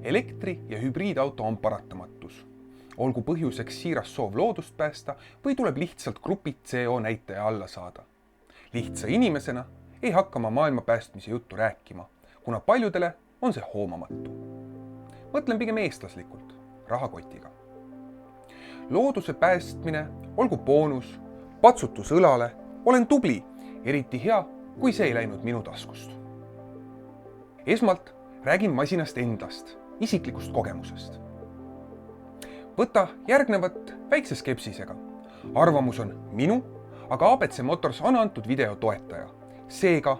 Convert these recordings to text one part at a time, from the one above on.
Elektri- ja hübriidauto on paratamatus. Olgu põhjuseks siiras soov loodust päästa või tuleb lihtsalt grupi CO näitaja alla saada. Lihtsa inimesena ei hakka ma maailma päästmise juttu rääkima, kuna paljudele on see hoomamatu. Mõtlen pigem eestlaslikult, rahakotiga. Looduse päästmine, olgu boonus, patsutus õlale, olen tubli, eriti hea, kui see ei läinud minu taskust. Esmalt räägin masinast endast, isiklikust kogemusest. Võta järgnevat väikse skepsisega. Arvamus on minu, aga ABC Motors on antud video toetaja. Seega,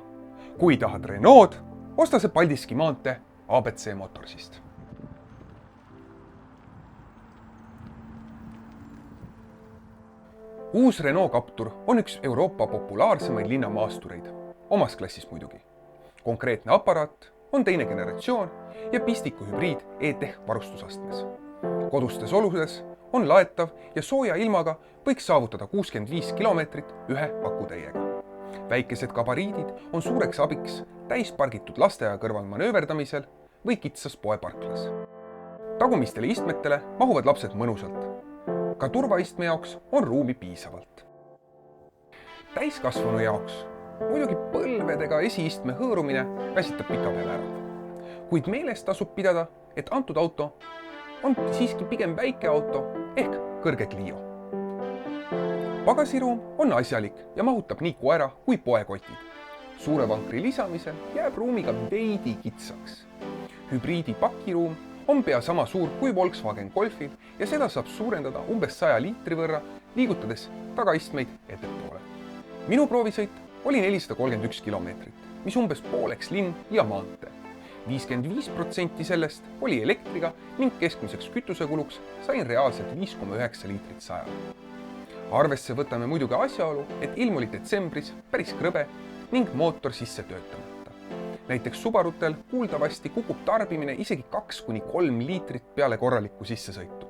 kui tahad Renault, osta see Paldiski maantee ABC Motorsist. Uus Renault Captur on üks Euroopa populaarsemaid linnamaastureid, omas klassis muidugi. Konkreetne aparaat on teine generatsioon ja pistiku hübriid e-tech varustusastmes. Kodustes oludes on laetav ja sooja ilmaga võiks saavutada 65 kilomeetrit ühe akutäiega. Väikesed gabariidid on suureks abiks täispargitud lasteaia kõrval manööverdamisel või kitsas poeparklas. Tagumistele istmetele mahuvad lapsed mõnusalt. Ka turvaistme jaoks on ruumi piisavalt. Täiskasvanu jaoks muidugi põlvedega esiistme hõõrumine väsitab pikapeale ära. Kuid meeles tasub pidada, et antud auto on siiski pigem väike auto ehk kõrge Clio. Pagasiruum on asjalik ja mahutab nii koera kui poekotid. Suure vankri lisamisel jääb ruumiga veidi kitsaks. Hübriidi pakiruum on pea sama suur kui Volkswagen Golfil ja seda saab suurendada umbes 100 liitri võrra, liigutades tagaistmeid ettepoole. Minu proovisõit oli 431 kilomeetrit, mis umbes pooleks linn ja maantee. 55% sellest oli elektriga ning keskmiseks kütusekuluks sain reaalselt 5,9 liitrit 100. Arvesse võtame muidugi asjaolu, et ilm oli detsembris päris krõbe ning mootor sisse töötamata. Näiteks Subarutel kuuldavasti kukub tarbimine isegi 2-3 liitrit peale korralikku sissesõitu.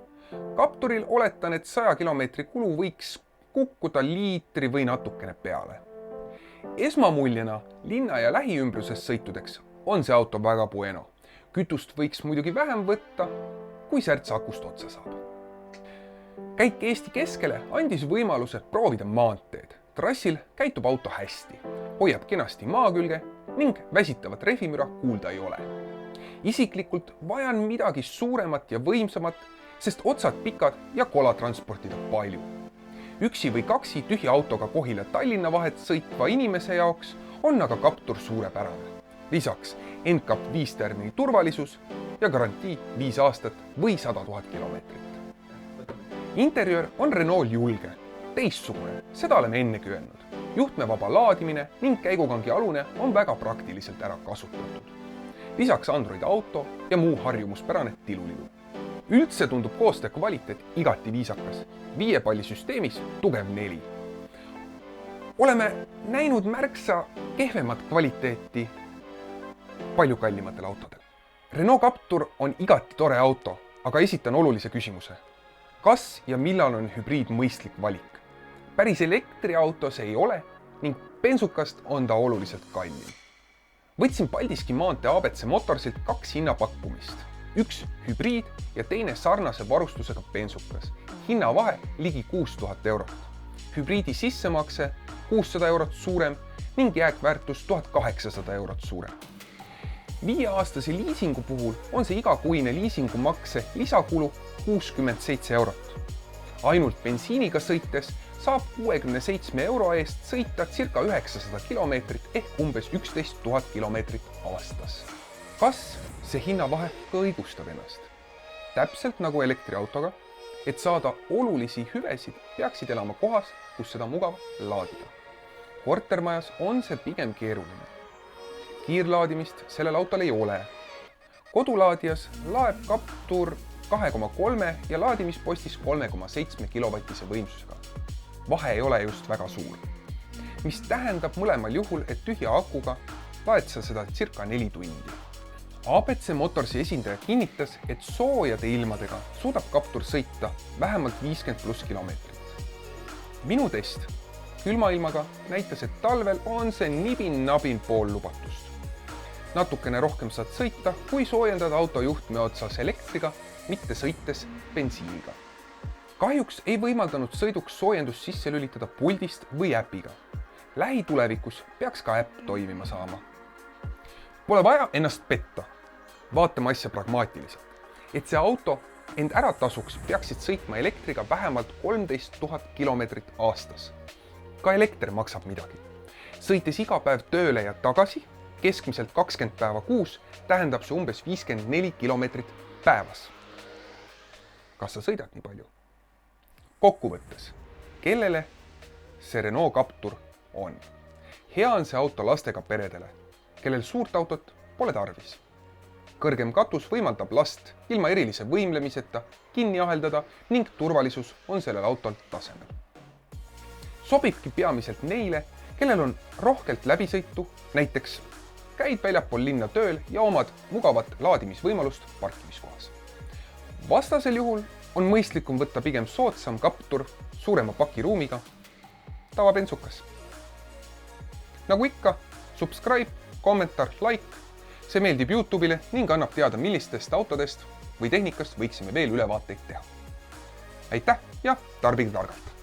Capturil oletan, et 100 kilomeetri kulu võiks kukkuda liitri või natukene peale. Esmamuljena linna ja lähiümbruses sõitudeks on see auto väga bueno. Kütust võiks muidugi vähem võtta, kui särts akust otsa saab. Käik Eesti keskele andis võimaluse proovida maanteed. Trassil käitub auto hästi, hoiab kenasti maa külge ning väsitavat rehvimüra kuulda ei ole. Isiklikult vajan midagi suuremat ja võimsamat, sest otsad pikad ja kola transportida palju. Üksi või kaksi tühja autoga Kohila Tallinna vahet sõitva inimese jaoks on aga Captur suurepärane. Lisaks NCAP 5 tärni turvalisus ja garantii 5 aastat või 100 000 kilomeetrit. Interiör on Renault julge, teistsugune, seda oleme ennegi öelnud. Juhtmevaba laadimine ning käigukangi alune on väga praktiliselt ära kasutatud. Lisaks Android auto ja muu harjumuspärane tilulilu. Üldse tundub koostöö kvaliteet igati viisakas. 5 palli süsteemis tugev 4. Oleme näinud märksa kehvemat kvaliteeti palju kallimatel autodel. Renault Captur on igati tore auto, aga esitan olulise küsimuse. Kas ja millal on hübriid mõistlik valik? Päris elektriauto see ei ole ning bensukast on ta oluliselt kallim. Võtsin Paldiski maantee ABC Motorsilt 2 hinnapakkumist. Üks hübriid ja teine sarnase varustusega bensukas. Hinnavahe ligi 6000 eurot. Hübriidi sissemakse 600 eurot suurem ning jääkväärtus 1800 eurot suurem. 5-aastase liisingu puhul on see igakuine liisingumakse lisakulu 67 eurot. Ainult bensiiniga sõites saab 67 euro eest sõita circa 900 kilomeetrit ehk umbes 11 000 kilomeetrit aastas. Kas see hinnavahe ka õigustab ennast? Täpselt nagu elektriautoga, et saada olulisi hüvesid, peaksid elama kohas, kus seda mugav laadida. Kortermajas on see pigem keeruline. Kiirlaadimist sellel autol ei ole. Kodulaadijas laeb Captur 2,3 ja laadimispostis 3,7 kilovatise võimsusega. Vahe ei ole just väga suur, mis tähendab mõlemal juhul, et tühja akuga laed sa seda circa 4 tundi. ABC Motorsi esindaja kinnitas, et soojade ilmadega suudab Captur sõita vähemalt 50+ kilomeetrit. Minu test külma ilmaga näitas, et talvel on see nibin-nabin pool lubatust. natukene rohkem saad sõita, kui soojendada auto juhtme otsas elektriga, mitte sõites bensiiniga. Kahjuks ei võimaldanud sõiduks soojendust sisse lülitada puldist või äpiga. Lähitulevikus peaks ka äpp toimima saama. Pole vaja ennast petta. Vaatame asja pragmaatiliselt. Et see auto end ära tasuks, peaksid sõitma elektriga vähemalt 13 000 kilomeetrit aastas. Ka elekter maksab midagi. Sõites iga päev tööle ja tagasi, keskmiselt 20 päeva kuus, tähendab see umbes 54 kilomeetrit päevas. Kas sa sõidad nii palju? Kokkuvõttes, kellele see Renault Captur on? Hea on see auto lastega peredele, kellel suurt autot pole tarvis. Kõrgem katus võimaldab last ilma erilise võimlemiseta kinni aheldada ning turvalisus on sellel autol tasemel. Sobibki peamiselt neile, kellel on rohkelt läbisõitu, näiteks käid väljapool linna tööl ja omad mugavat laadimisvõimalust parkimiskohas. Vastasel juhul on mõistlikum võtta pigem soodsam Captur suurema pakiruumiga, tavabensukas. Nagu ikka, subscribe, kommentaar, like, see meeldib YouTube'ile ning annab teada, millistest autodest või tehnikast võiksime veel ülevaateid teha. Aitäh ja tarbige targalt!